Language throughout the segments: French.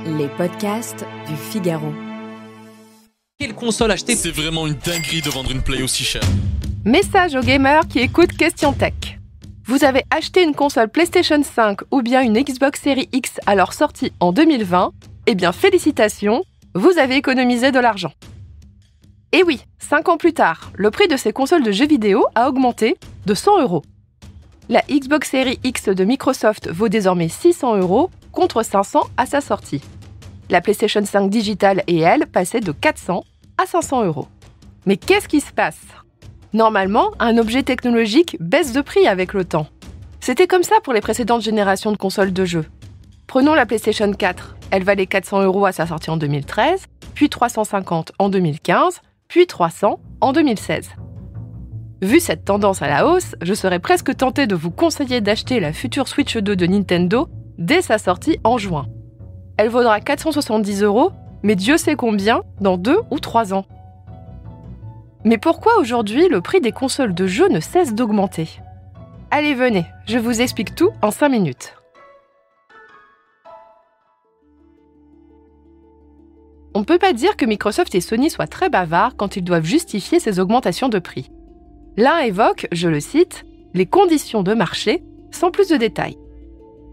Les podcasts du Figaro. Quelle console acheter ? C'est vraiment une dinguerie de vendre une Play aussi chère. Message aux gamers qui écoutent Question Tech. Vous avez acheté une console PlayStation 5 ou bien une Xbox Series X à leur sortie en 2020 ? Eh bien félicitations, vous avez économisé de l'argent. Et oui, 5 ans plus tard, le prix de ces consoles de jeux vidéo a augmenté de 100 €. La Xbox Series X de Microsoft vaut désormais 600 € contre 500 à sa sortie. La PlayStation 5 Digital et elle passaient de 400 à 500 €. Mais qu'est-ce qui se passe ? Normalement, un objet technologique baisse de prix avec le temps. C'était comme ça pour les précédentes générations de consoles de jeux. Prenons la PlayStation 4. Elle valait 400 € à sa sortie en 2013, puis 350 en 2015, puis 300 en 2016. Vu cette tendance à la hausse, je serais presque tentée de vous conseiller d'acheter la future Switch 2 de Nintendo dès sa sortie en juin. Elle vaudra 470 €, mais Dieu sait combien dans 2 ou 3 ans. Mais pourquoi aujourd'hui le prix des consoles de jeux ne cesse d'augmenter ? Allez, venez, je vous explique tout en 5 minutes. On ne peut pas dire que Microsoft et Sony soient très bavards quand ils doivent justifier ces augmentations de prix. L'un évoque, je le cite, « les conditions de marché » sans plus de détails.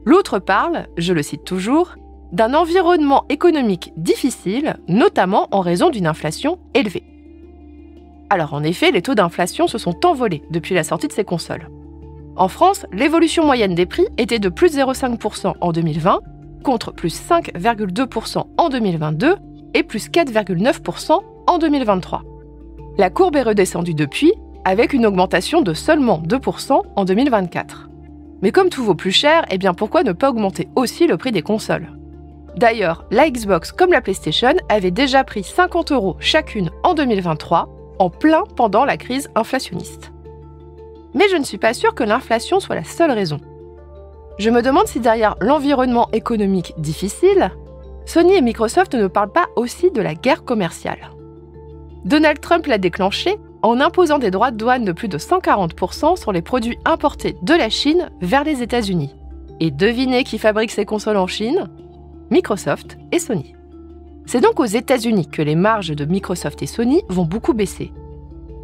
L'autre parle, je le cite toujours, d'un environnement économique difficile, notamment en raison d'une inflation élevée. Alors en effet, les taux d'inflation se sont envolés depuis la sortie de ces consoles. En France, l'évolution moyenne des prix était de plus 0,5% en 2020, contre plus 5,2% en 2022 et plus 4,9% en 2023. La courbe est redescendue depuis, avec une augmentation de seulement 2% en 2024. Mais comme tout vaut plus cher, eh bien pourquoi ne pas augmenter aussi le prix des consoles ? D'ailleurs, la Xbox comme la PlayStation avaient déjà pris 50 € chacune en 2023, en plein pendant la crise inflationniste. Mais je ne suis pas sûre que l'inflation soit la seule raison. Je me demande si derrière l'environnement économique difficile, Sony et Microsoft ne parlent pas aussi de la guerre commerciale. Donald Trump l'a déclenchée en imposant des droits de douane de plus de 140% sur les produits importés de la Chine vers les États-Unis. Et devinez qui fabrique ces consoles en Chine ? Microsoft et Sony. C'est donc aux États-Unis que les marges de Microsoft et Sony vont beaucoup baisser.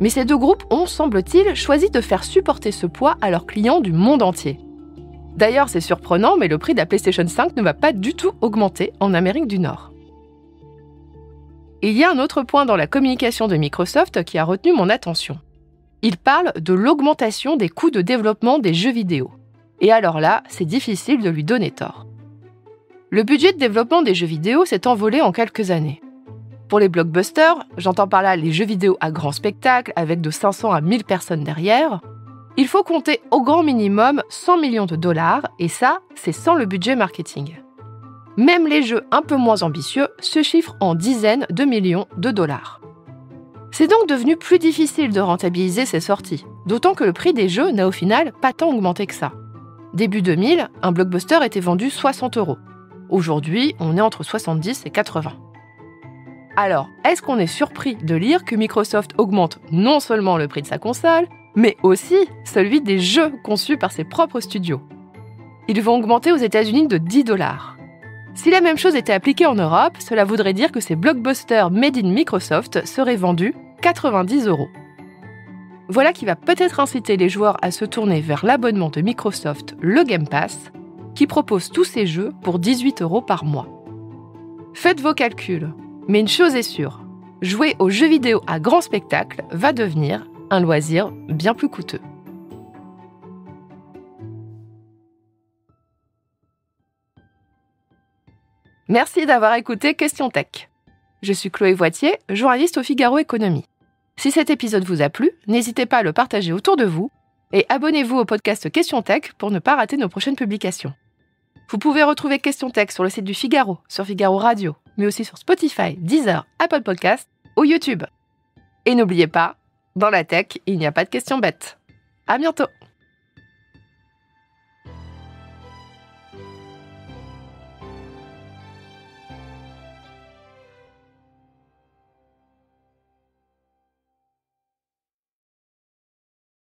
Mais ces deux groupes ont, semble-t-il, choisi de faire supporter ce poids à leurs clients du monde entier. D'ailleurs, c'est surprenant, mais le prix de la PlayStation 5 ne va pas du tout augmenter en Amérique du Nord. Il y a un autre point dans la communication de Microsoft qui a retenu mon attention. Il parle de l'augmentation des coûts de développement des jeux vidéo. Et alors là, c'est difficile de lui donner tort. Le budget de développement des jeux vidéo s'est envolé en quelques années. Pour les blockbusters, j'entends par là les jeux vidéo à grand spectacle avec de 500 à 1000 personnes derrière, il faut compter au grand minimum 100 millions de dollars et ça, c'est sans le budget marketing. Même les jeux un peu moins ambitieux se chiffrent en dizaines de millions de dollars. C'est donc devenu plus difficile de rentabiliser ces sorties, d'autant que le prix des jeux n'a au final pas tant augmenté que ça. Début 2000, un blockbuster était vendu 60 €. Aujourd'hui, on est entre 70 et 80. Alors, est-ce qu'on est surpris de lire que Microsoft augmente non seulement le prix de sa console, mais aussi celui des jeux conçus par ses propres studios ? Ils vont augmenter aux États-Unis de 10 $. Si la même chose était appliquée en Europe, cela voudrait dire que ces blockbusters made in Microsoft seraient vendus 90 €. Voilà qui va peut-être inciter les joueurs à se tourner vers l'abonnement de Microsoft, le Game Pass, qui propose tous ces jeux pour 18 € par mois. Faites vos calculs, mais une chose est sûre, jouer aux jeux vidéo à grand spectacle va devenir un loisir bien plus coûteux. Merci d'avoir écouté Question Tech. Je suis Chloé Voitier, journaliste au Figaro Économie. Si cet épisode vous a plu, n'hésitez pas à le partager autour de vous et abonnez-vous au podcast Question Tech pour ne pas rater nos prochaines publications. Vous pouvez retrouver Question Tech sur le site du Figaro, sur Figaro Radio, mais aussi sur Spotify, Deezer, Apple Podcasts ou YouTube. Et n'oubliez pas, dans la tech, il n'y a pas de questions bêtes. À bientôt!